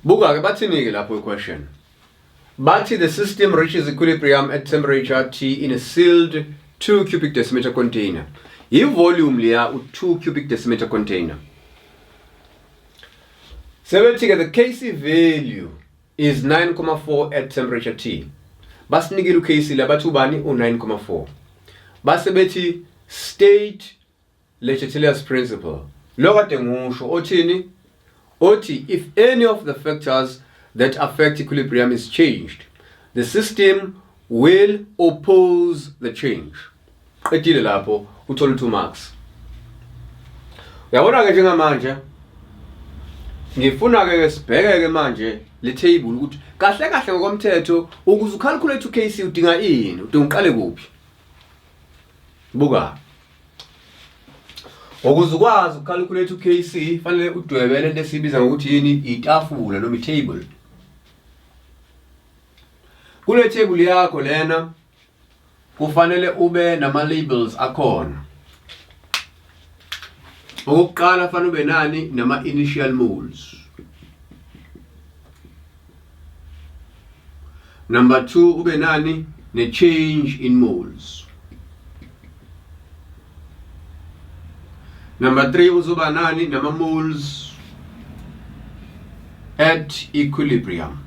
Buka ke bathini ke lapho question. Bathi the system reaches equilibrium at temperature T in a sealed 2 cubic decimeter container. Volume liya 2 cubic decimeter container. Sebethi ke the Kc value is 9.4 at temperature T. Basinikile uKc la bathi ubani u9.4. Base bethi state Le Chatelain's principle. Lokade ngisho othini? Othi if any of the factors that affect equilibrium is changed, the system will oppose the change. Qedile lapho uthole 2 marks. Uyabona ke njengamanje ngifuna ke sibheke ke manje le table ukuthi kahle kahle ngokomthetho ukuze ucalculate uKc udinga ini? Udinga uqale kuphi? Buka. Ukuze ukwazi ucalculate uKc fanele udwebele into esibiza ngokuthi yini itafula noma itable. Kule table yakho lena kufanele ube nama labels akhona. Okokuqala fanele ube nani nama initial moles. Number 2 ube nani ne change in moles. Number 3 uzoba nani nama moles at equilibrium.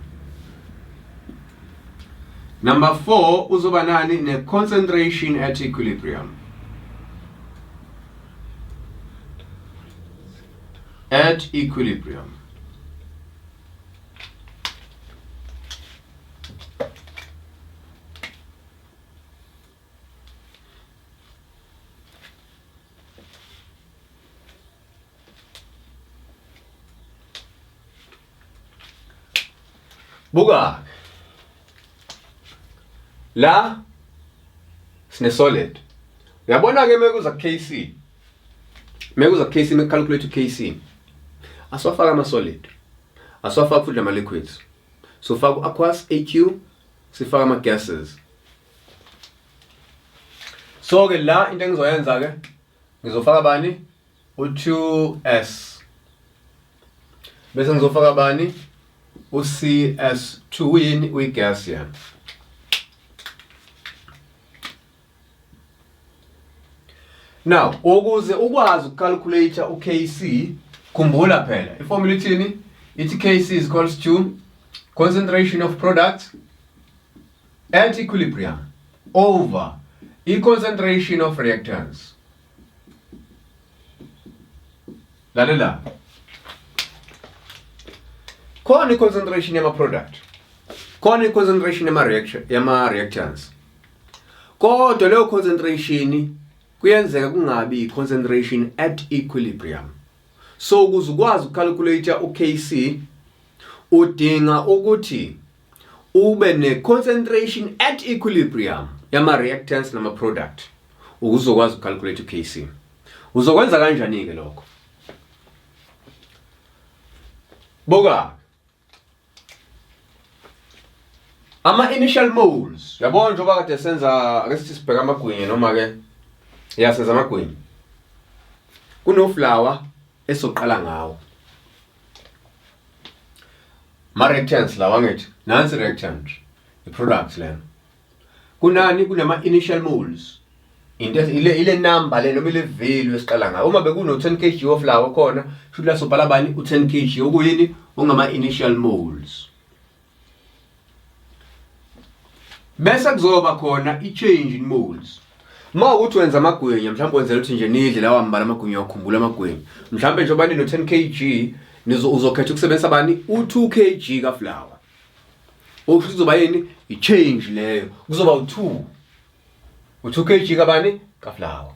Number 4 uzoba nani ne concentration at equilibrium. At equilibrium. Buka. La sine solid. Uyabona ke mekuza Kc. Mekuza Kc calculate Kc. Asofaka ama solid. Asofaka futhi ama liquids. So faka aqueous AQ, sifaka ama gases. So ke la into engizoyenza ke ngizofaka bani u2s. Bese ngizofaka bani uCS2 yini uyigas ya. Now, ukuze ukwazi ukucalculate uKc, khumbula phela. Iformula ithini? Ithi Kc is equals to concentration of product at equilibrium over concentration of reactants. Lalela. Khona concentration yama product. Khona concentration yama reactants. Kodwa leyo concentration kuyenzeka kungabi concentration at equilibrium. So ukuze ukwazi ucalculate uKc udinga ukuthi ube ne concentration at equilibrium yama reactants nama product ukuze ukwazi ucalculate uKc. Uzokwenza kanjani ke lokho? Buka. Ama initial moles. Yabona njengoba kade senza ake sithi sibheka amagwinya noma ke senza amagwinya. Kuno flour esoqala ngawo. Ma reactants lawa ngithi nansi reactant i-products lena. Kunani kunama initial moles. Into ile number le noma ile value esiqala ngayo. Uma bekuno 10 kg of flour khona, shuthi la sobhala bani u10 kg okuyini ongama initial moles. Bese kuzoba khona i-change in moles. Ma uthi wenza amagwinya mhlawumbe wenzela ukuthi nje nidle lawa mbala amagwinya ukukhumbula amagwinya. Mhlawumbe nje bani no 10 kg uzokhetha ukusebenzisa bani u2 kg ka flour. Okusho kuzoba yini i-change leyo. Kuzoba u2 kg ka bani ka flour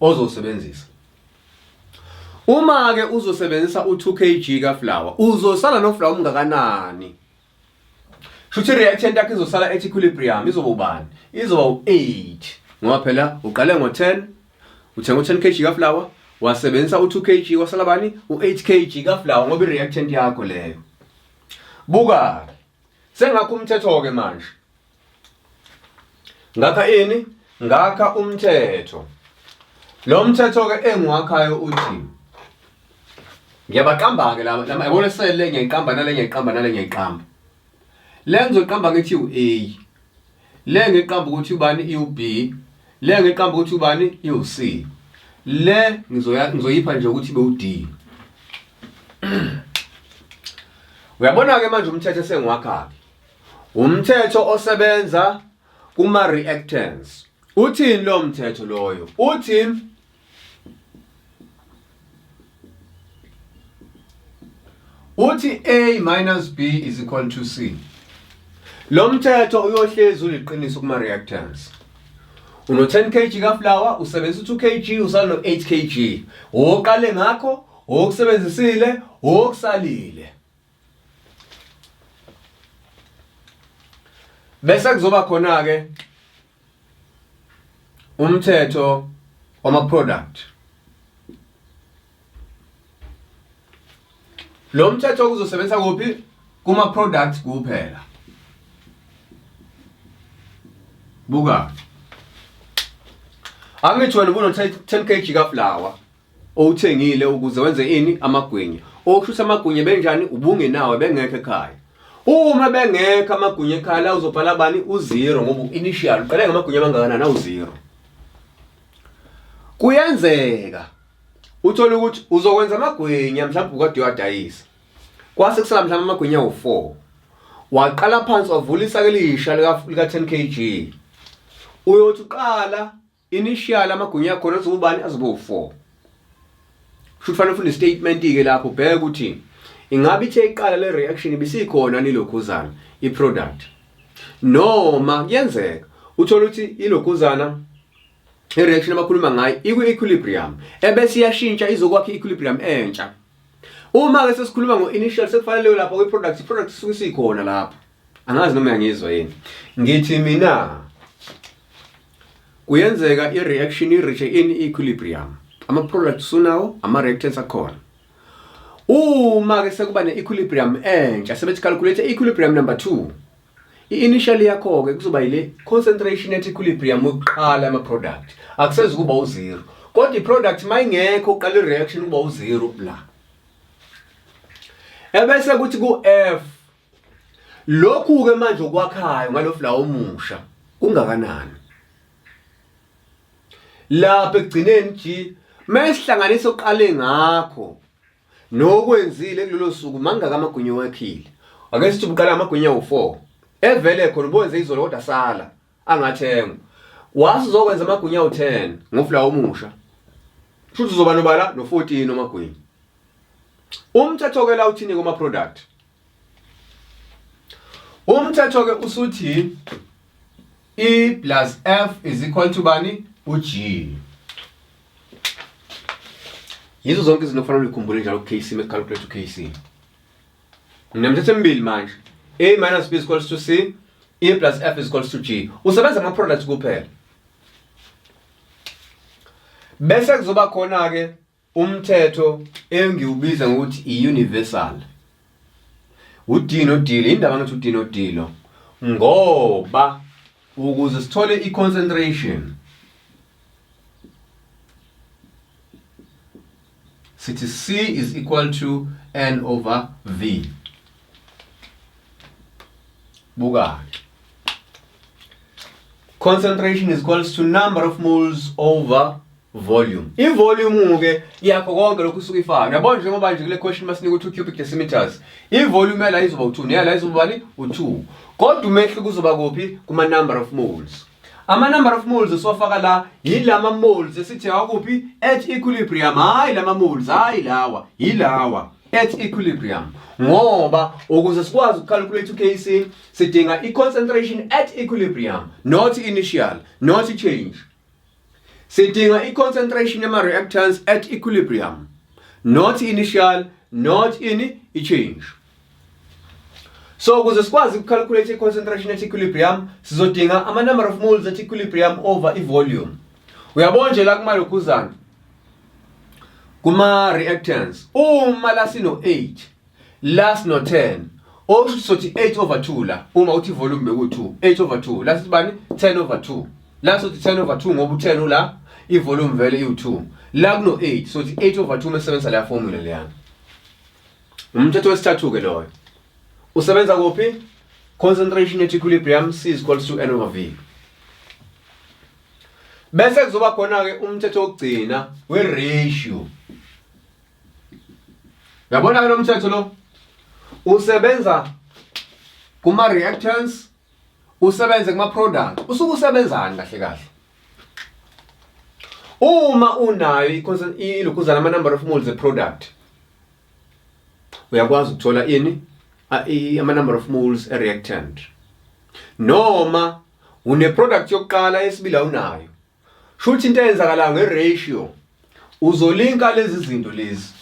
ozosebenzisa. Uma ke uzosebenzisa u2 kg ka flour uzosala no flour umngakanani. Shuthi reactant yakhe izosala at equilibrium izoba ubani? Izoba u8 ngoba phela uqale ngo10 uthenga u10 kg ka flour wasebenzisa u2 kg wasala bani u8 kg ka flour ngoba ireactant yakho leyo. Buka sengakho umthetho ke manje. Ngakha ini? Ngakha umthetho. Lo mthetho ke engiwakhayo uthi ngiyabaqamba ke lama yabona sele ngiyayiqamba nale ngiyayiqamba nale ngiyayiqamba. Le ngizoqamba ngithi u-A, le ngiqamba ukuthi ubani i-B, le ngiqamba ukuthi ubani i-C, le ngizoyipha nje ukuthi ibe u-D. Uyabona ke manje umthetho sengiwakha. Umthetho osebenza kuma reactants. Uthini lo mthetho loyo? Uthi A minus B is equal to C. Lo mthetho uyohlezi uliqiniso kuma reactants. Uno 10 kg ka flour usebenzisa 2 kg usala no 8 kg. Oqale ngakho, okusebenzisile, okusalile. Bese kuzoba khona ke umthetho wama product. Lo mthetho uzosebenza kuphi? Kuma products kuphela. Buka. Angithi wena ubuno 10 kg ka flour owuthengile ukuze wenze ini amagwinya. Okushusa amagwinya benjani ubungenawe bengekho ekhaya. Uma bengekho amagwinya ekhaya la uzobhala bani u0 ngoba initial uqale ngamagwinya amangakana na u0. Kuyenzeka uthola ukuthi uzokwenza amagwinya mhlawumbe ukade uyadayisa. Kwase kusala mhlawumbe amagwinya u4. Waqala phansi wavulisa ke lisha lika 10 kg. Uyothi uqala initial amagwinya akho azobani azobe u4. Kufanele ufune statement ke lapho ubheke ukuthi ingabe ithe iqala le reaction ibisikhona nilokhuzana iproduct. Noma kuyenzeka uthola ukuthi ilokhuzana ireaction abakhuluma ngayo iku-equilibrium ebese iyashintsha izokwakha i-equilibrium entsha. Uma ke sesikhuluma ngo-initial sekufanele lapho kwi-product i-product isuke isikhona lapho. Angazi noma uyangizwa yini. Ngithi mina kuyenzeka i-reaction i-reach in-equilibrium. Ama-product sunawo, ama-reactants akhona. Uma ke sekuba ne-equilibrium entsha sebethi calculate equilibrium number 2. I-initial yakho ke kuzoba ile concentration at equilibrium uqala ama-product. Akusezi kuba u0. Kodwa i-product mayingekho uqala i-reaction kuba u0 la. Ebese kuthi ku-F lokhu ke manje okwakhayo ngalo flour omusha kungakanani. Lapha ekugcineni G mesihlanganisa oqale ngakho nokwenzile kulelo suku mangaka amagwinya wakhile. Ake sithi uqala amagwinya u4. Evele khona ubonze izolo kodwa sala angathengwa. Wasi uzokwenza amagwinya u10 ngoflour omusha. Futhi uzoba nobala no14 amagwinya. Umthetho ke la uthini kuma product. Umthetho ke usuthi E plus F is equal to bani uG. Yizo zonke izinto kufanele ukukhumbule njalo Kc calculate uKc. Nginemthetho emibili manje. A minus B is equals to C, E plus F is equals to G. Usebenza ama products kuphela. Bese kuzoba khona ke umthetho engiubiza ngokuthi i-universal. U-D no D, indaba ngathi u-D no D lo. Ngoba ukuze sithole i-concentration sithi C is equal to N over V. Buka. Concentration is equals to number of moles over volume. I-volume ke yakho konke lokhu usuke ifana. Uyabona njengoba nje kule question masinika u2 cubic decimeters. I-volume la izoba u2, neyala izoba bani u2. Kodwa umehlo kuzoba kuphi kuma number of moles. Ama number of moles esiwafaka la yilama moles esithi akuphi at equilibrium. Hayi lama moles, hayi lawa, yilawa at equilibrium. Ngoba ukuze sikwazi ukucalculate uKc sidinga i-concentration at equilibrium, not initial, not change. Sidinga i-concentration yama-reactants at equilibrium, not initial, not in i-change. So ukuze sikwazi ukucalculate i-concentration at equilibrium sizodinga ama-number of moles at equilibrium over i-volume. Uyabona nje la kumalokhuzana kuma-reactants uma la sino 8 la sino 10 okusho sothi 8 over 2 la uma uthi volume beku2 8 over 2 la sithi bani 10 over 2 la sothi 10 over 2 ngoba u10 la i-volume vele iu2 la kuno 8 sothi 8 over 2 mesebenza la formula leyana. Umthetho wesithathu ke loyo. Usebenza kuphi? Concentration at equilibrium C is equals to N over V. Bese kuzoba khona ke umthetho wokugcina we-ratio. Yabona ke lo mthetho lo usebenza kuma reactants, usebenze kuma product. Usuke usebenzani kahle kahle? Uma unayo ilokuzana ama number of moles e product, uyakwazi ukuthola ini ama number of moles e reactant. Noma une product yokuqala yesibili awunayo. Shuthi into eyenzakala nge-ratio uzolinka lezi zinto lezi,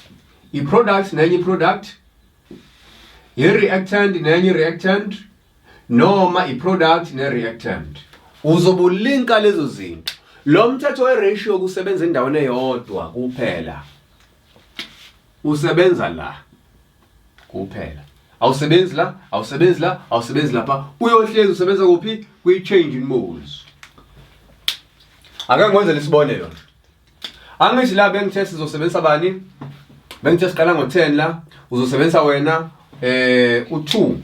i-product nenye i-product, i-reactant nenye i-reactant, noma i-product ne-reactant. Uzobulinka lezo zinto. Lo mthetho we-ratio kusebenza endaweni eyodwa kuphela. Usebenza la kuphela. Awusebenzi la, awusebenzi la, awusebenzi lapha. Uyohlezi usebenza kuphi? Kwi-change in moles. Ake ngiwenze lesibonelo. Angithi la bengithe sizosebenzisa bani? Bengithe siqala ngo10 la, uzosebenzisa wena u2.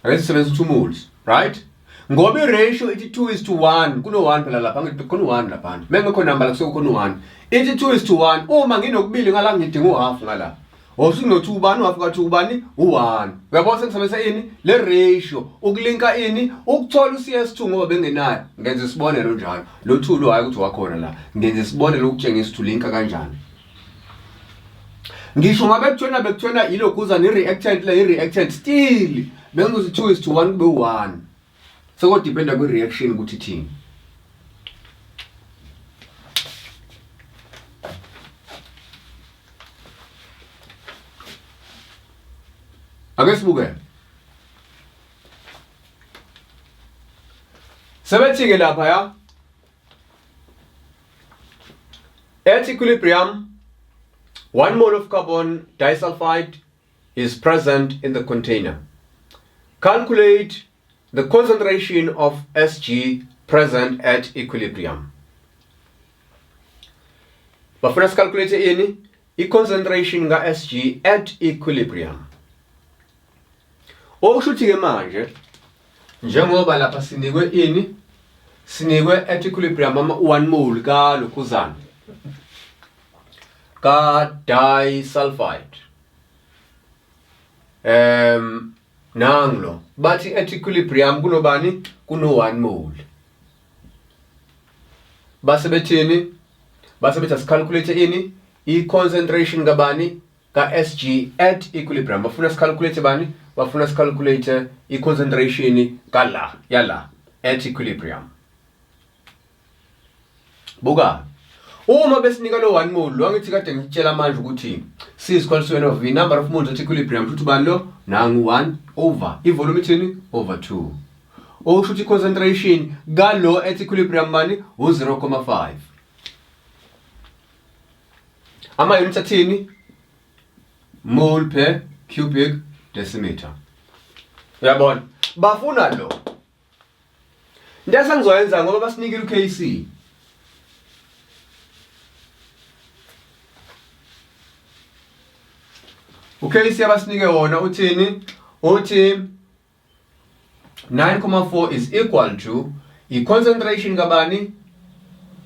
Ake sisebenzisa 2 moles, right? Ngoba i-ratio ithi 2:1, kuno-1 phela lapha, ngithi khona u1 lapha. Mengekho number la kusuke khona u1. Ithi 2:1. Uma nginokubili ngala ngidinga u-half ngala. Osino2 ubani u-half ka2 ubani u1. Uyabona sengisebenzisa ini? Le ratio ukulinka ini? Ukuthola uCS2 ngoba bengenayo. Ngenze isibonelo njalo. Lo 2 lo hayi ukuthi wakhona la. Ngenze isibonelo ukutshengisa ukuthi ulinka kanjani. Ngisho ngabe bekuthona ilokuza ne-reactant la i-reactant still bengizothi 2:1 kube u1. So dependa kwi reaction ukuthi ithini. Ake sibuke. Sebethi ke lapha ya. At equilibrium, 1 mole of carbon disulfide is present in the container. Calculate the concentration of Sg present at equilibrium. Bafuna calculate ini i-concentration nga Sg at equilibrium. Okushuthi ke manje njengoba lapha sinikwe ini, sinikwe at equilibrium ama 1 mole ka lokhuzana ka disulfide. Nanglo bathi at equilibrium kunobani? Kuno 1 mole. Base bethini? Base betha scalculate ini i-concentration kabani? Ka Sg at equilibrium. Bafuna scalculate bani? Bafuna scalculate i-concentration ka la yala at equilibrium. Buka uma besinika lo 1 mole lo angithi kade ngitshela manje ukuthi C is equal to N over V, number of moles at equilibrium futhi bani lo nangu 1 over i-volume ithini over 2. Okusho ukuthi concentration ka lo at equilibrium bani u0.5. Ama units athini? Mole per cubic decimeter. Uyabona? Bafuna lo. Ndiyasa ngizoyenza ngoba basinikile uKc. UKc abasinike wona uthini? Uthi 9.4 is equal to i-concentration kabani?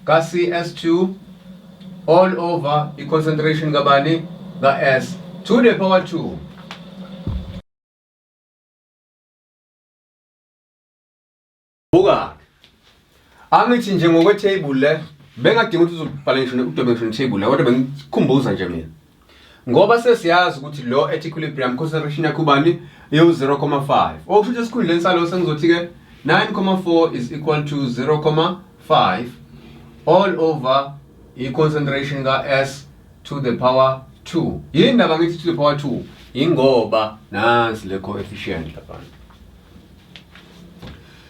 Ka CS2 all over i-concentration kabani? Ka S to the power 2. Buka. Angithi nje ngokwetable le bengadinga ukuthi uzobhala ngisho udobekisho table la kodwa bengikhumbuza nje mina. Ngoba sesiyazi ukuthi lo at equilibrium concentration yakho bani u0.5. Okusho ukuthi esikhundleni salo sengizothi ke 9.4 is equal to 0.5 all over i-concentration ka S to the power 2. Yini ndaba ngithi to the power 2? Ingoba nansi le coefficient lapha.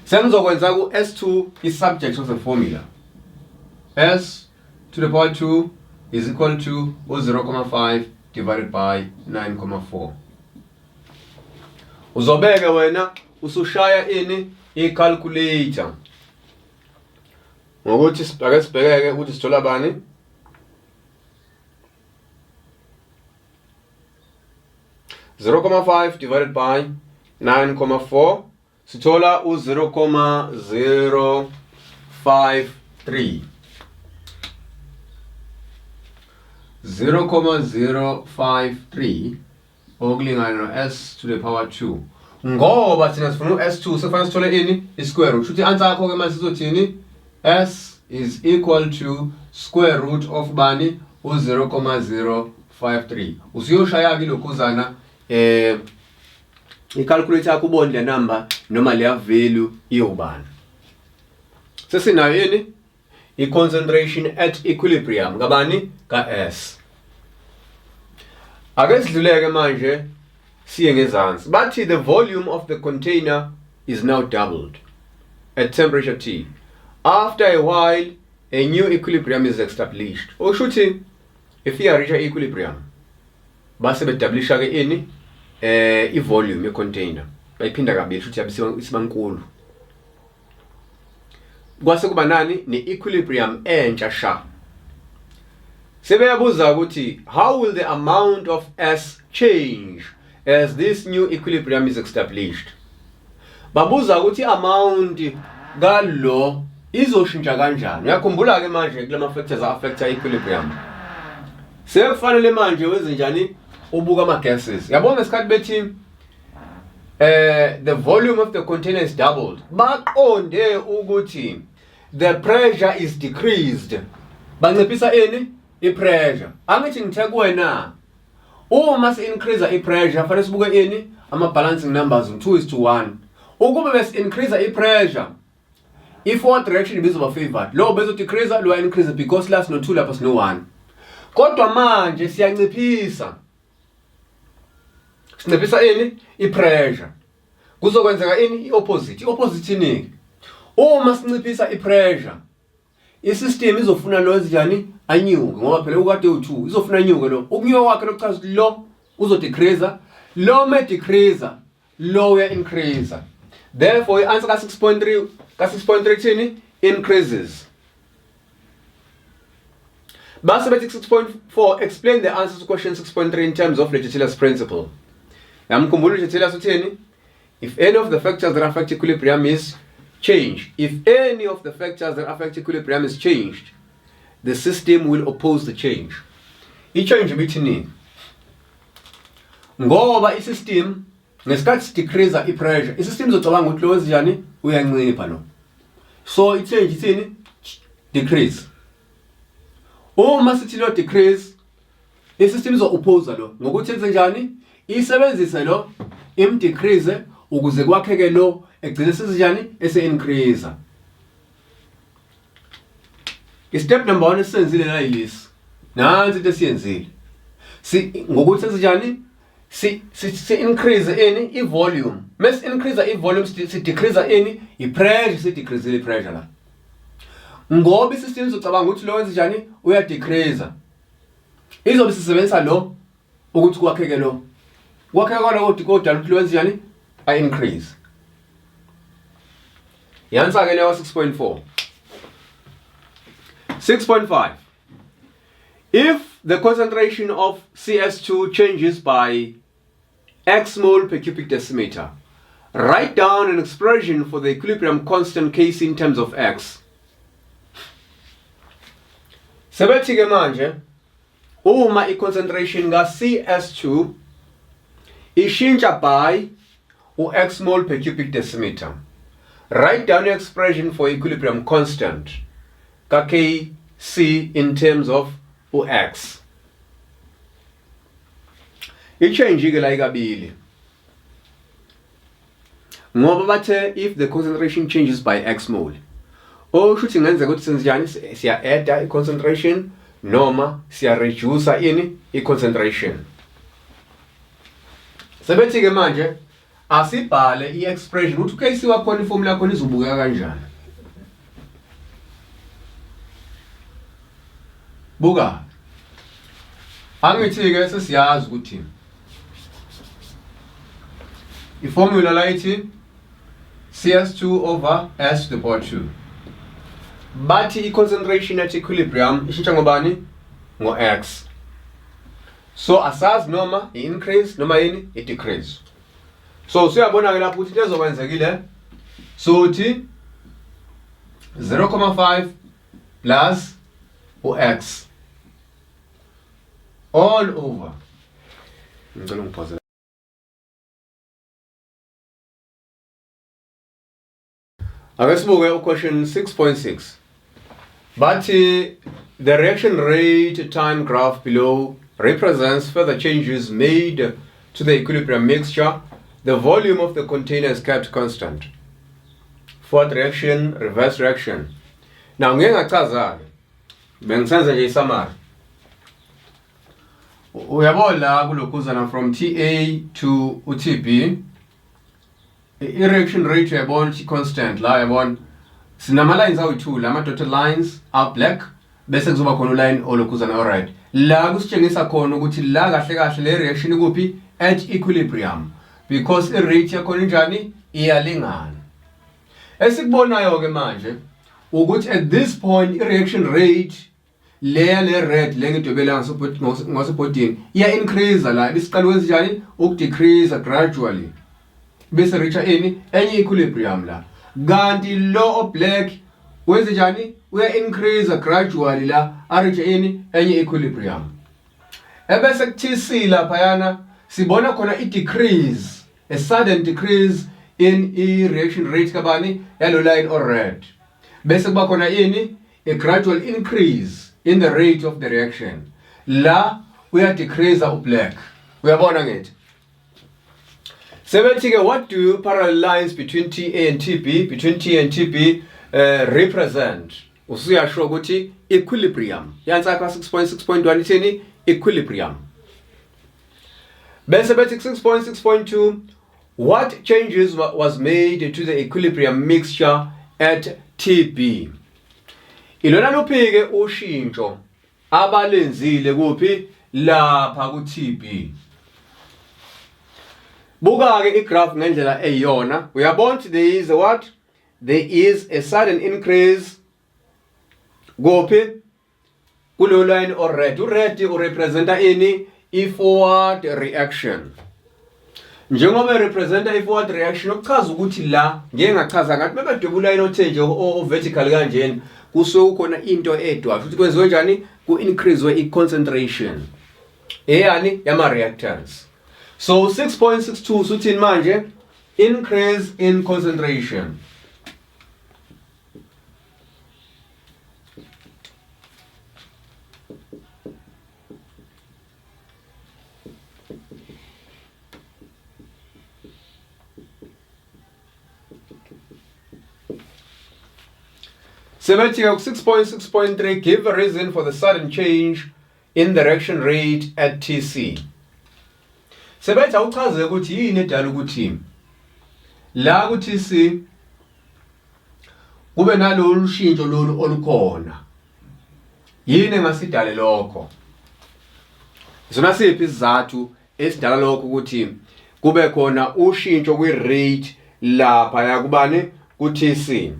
Sengizokwenza ku S2 is subject of the formula. S to the power 2 is equal to 0.5 divided by 9.4. Uzobeke wena usushaya ini i-calculator. Ngokuthi ake sibhekeke ukuthi sithola bani? 0,5 divided by 9,4 sithola u-0,053 0,053 okulingana no-s to the power 2 ngoba thina sifuna u-s2 sekufanele sithole ini i-square root futhi i-answer yakho ke manje sizothini s is equal to square root of bani u-0,053 usiyoshaya kilokhuzana i-calculator yakho ubone le number noma leya value iyobani sesinayo yini i-concentration at equilibrium kabani ka-s ake sidluleke manje siye ngezansi bathi the volume of the container is now doubled at temperature T after a while a new equilibrium is established okushuthi if you reach equilibrium base bedablisha ke ini i-volume ye-container bayiphinda kabili futhi yabe isibankulu kwase kuba nani ne-equilibrium entsha sha sebeyabuza ukuthi how will the amount of S change as this new equilibrium is established babuza ukuthi amount kalo izoshintsha kanjani uyakhumbula ke manje kulama factors affect equilibrium sekufanele manje wenze njani ubuka ama gases yabona isikhathi bethi the volume of the container is doubled baqonde ukuthi the pressure is decreased banciphisa ini i-pressure angithi ngithe kuwena uma si-increase i-pressure fanele sibuke ini ama-balancing numbers 2:1 ukube besi-increase i-pressure i-forward direction ibizoba favored lo bezo-decrease lo increase because la sino 2 lapha sino 1 kodwa manje siyanciphisa sinciphisa ini i-pressure kuzokwenzeka ini i-opposite iniki uma sinciphisa i-pressure i-system izofuna lo ezinjani anyuke ngoba phela ukade u2 izofuna anyuke lo ukunyuka kwakhe lokuchaza ukuthi lo uzodecrease lo me decrease lo uya increase therefore i-answer ka-6.3 thini increases base bethi 6.4 explain the answer to question 6.3 in terms of Reactants principle yamkhumbula uJethilas utheni if any of the factors that affect equilibrium is changed the system will oppose the change i-change bithini ngoba i-system ngesikhathi decrease i-pressure i-system izocabanga ukuthi lo wenzenjani uyancipha lo so i-change ithini decrease uma sithi lo decrease i-system izo-oppose lo ngokuthi yenze njani isebenzise lo im-decrease ukuze kwakheke lo egcine sizinjani ese-increase i-step number 1 esenzile la yilisi nansi into esiyenzile ngokuthi senzenjani si-increase ini i-volume mase increase i-volume si-decrease ini i-pressure si-decrease i-pressure la ngoba i-system izocabanga ukuthi lo wenzenjani uya-decrease izobe sisebenzisa lo ukuthi kwakheke lo kwakheke kwalo kodwa lo wenzenjani increase yanswer ke leyo 6.4 6.5 if the concentration of CS2 changes by x mole per cubic decimeter write down an expression for the equilibrium constant Kc in terms of x sebethi ke manje uma i-concentration ka CS2 ishintsha by x mole per cubic decimeter write down an expression for equilibrium constant ka Kc in terms of x i-change ke la ikabili ngoba bathe if the concentration changes by x mole oshuthi ngenzeka ukuthi senzenjani siya add i-concentration noma siya reduce ini i-concentration sebethi ke manje asibhale i-expression ukuthi Kc wakhona iformula yakho izobukeka kanjani buka angithi ke sesiyazi ukuthi iformula la ithi CS2 over S to the power 2 bathi i-concentration at equilibrium ishintsha ngobani ngo-x So asazi noma i-increase noma yini i-decrease. So siyabona ke lapho ukuthi into ezokwenzekile sothi 0.5 plus u-x all over. Ngicela ngipause. Ake sibuke question 6.6. But the reaction rate time graph below represents further changes made to the equilibrium mixture. The volume of the container is kept constant. Fourth reaction, reverse reaction. Now ngeke ngachaza bengisenza nje summary. Uyabona la kulokhuzana from TA to uTB. I-reaction rate uyabona ukuthi constant la uyabona sinama lines awu2 lama dotted lines are black bese kuzoba khona uline olokhuzana red. La kusitshengisa khona ukuthi la kahle kahle le reaction ikuphi at equilibrium because i-rate yakhona njani iyalingana. Esikubonayo ke manje ukuthi at this point i-reaction rate le red le ngidobela ngasebhodini iya increase la bisiqala kwenza njani ukudecrease gradually bese reach enye equilibrium la. Kanti lo black wenza njani uya increase gradually la reach enye equilibrium. Ebese kuTC lapha yana sibona khona i-decrease, a sudden decrease in reaction rate kabani yalo line or red. Bese kuba khona yini a gradual increase in the rate of the reaction. La uya decrease black. Uyabona ngithi? Sebethi ke what do parallel lines between TA and TB, between T and TB represent? Usuyasho ukuthi equilibrium. Yansakha 6.6.1 ithini equilibrium. Bese bethi 6.6.2 what changes was made to the equilibrium mixture at TB? Ilona luphike ushintsho abalenzile kuphi lapha ku TB. Buka ke igraph ngendlela eyona uyabona there is a what? There is a sudden increase kuphi kulo line or red. Red urepresenta ini i-forward reaction. Njengoba representa i-forward reaction okuchaza ukuthi la ngeke ngachaza ngathi bebedubula line othe nje o vertical kanjeni kusuke khona into edwa futhi kwenziwe njani ku increase we i-concentration eyani yama reactants. So 6.62 suthini manje increase in concentration. Sebethi 6.6.3 give a reason for the sudden change in the reaction rate at TC. Sebethi awuchaze ukuthi yini edala ukuthi la ku TC kube nalolu shintsho lolu olukhona. Yini engasidale lokho? Isona siphi isizathu esidala lokho ukuthi kube khona ushintsho kwi rate lapha yakubani ku TC?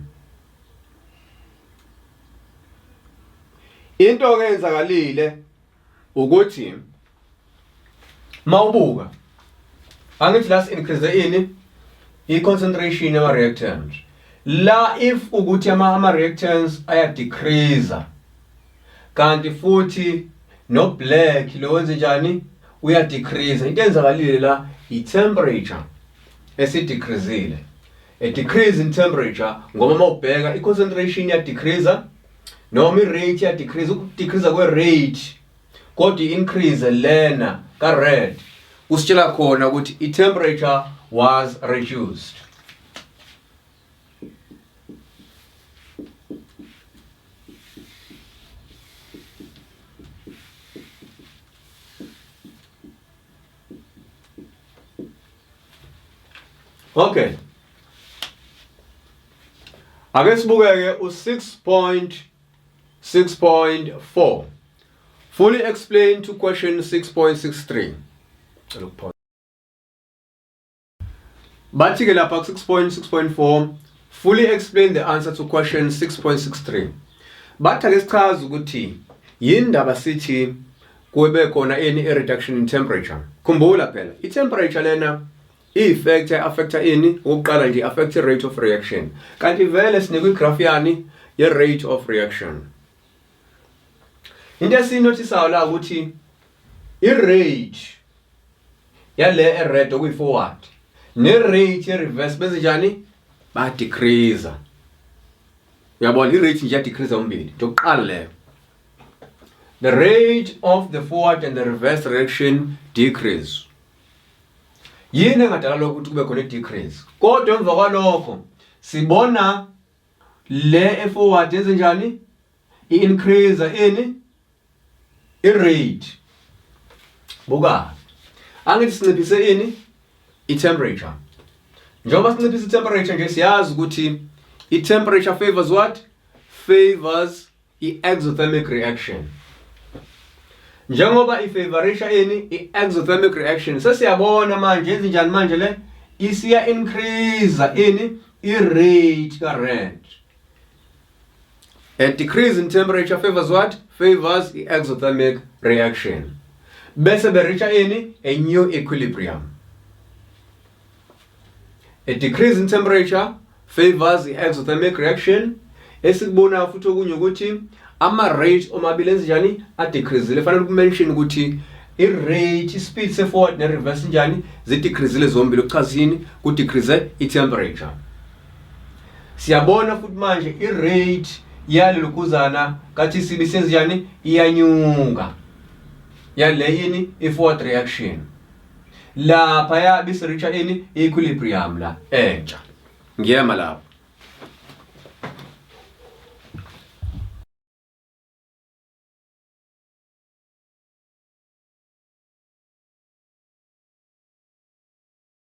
Into oyenzakalile ukuthi mawubuka angithi last increase ini i-concentration yama reactants. La if ukuthi ama reactants aya decrease kanti futhi no black lo wenze njani uya decrease. Into enzakalile la i-temperature esidecreasile. A decrease in temperature ngoba mawubheka i-concentration ya decrease noma i-rate ya decrease. Ukudecrease kwe-rate kodwa i-increase lena ka-red usitshela khona ukuthi i-temperature was reduced. Okay. Ake sibukeke u6.6.4. Fully explain to question 6.63. Bathi ke lapha 6.6.4 fully explain the answer to question 6.63. Bathi ake sichaza ukuthi yini ndaba sithi kube khona i-reduction in temperature. Khumbula phela i-temperature lena affecta ini oqala nje affect rate of reaction. Kanti vele sinikwe igraph yani ye-rate of reaction. Into esinotisayo la ukuthi i-rate yale red okuyi-forward ne-rate ye-reverse bese njani ba decrease. Uyabona i-rate nje ya decrease umbili. Tokuqala leyo. The rate of the forward and the reverse reaction decrease. Yini engadala lokho ukuthi kube khona i-decrease? Kodwa emva kwalokho sibona le e-forward yenze njani? I-increase ini i-rate. Buka. Angithi sinciphise ini? I-temperature. Njengoba sinciphise i-temperature nje siyazi ukuthi i-temperature favors what? Favors i-exothermic reaction. Njengoba ifavorisha ini i-exothermic reaction sesiyabona manje yenze njani manje le isiya increase ini i-rate ka-red. A decrease in temperature favors what? Favors i-exothermic reaction. Bese bericha ini a new equilibrium. A decrease in temperature favors i-exothermic reaction. Esikubona futhi okunye ukuthi ama-rate omabili enze njani a-decreasile. Fanele ukumention ukuthi i-rate, speed se-forward ne-reverse njani zi-decreasile zombili ukuchazini ku-decrease i-temperature. Siyabona futhi manje i-rate yalelo kuzana kathi sibi senze njani iyanyuka. Yale yini i-forward reaction. Lapha ya bisiricha ini equilibrium la entsha. Ngiyema lapha.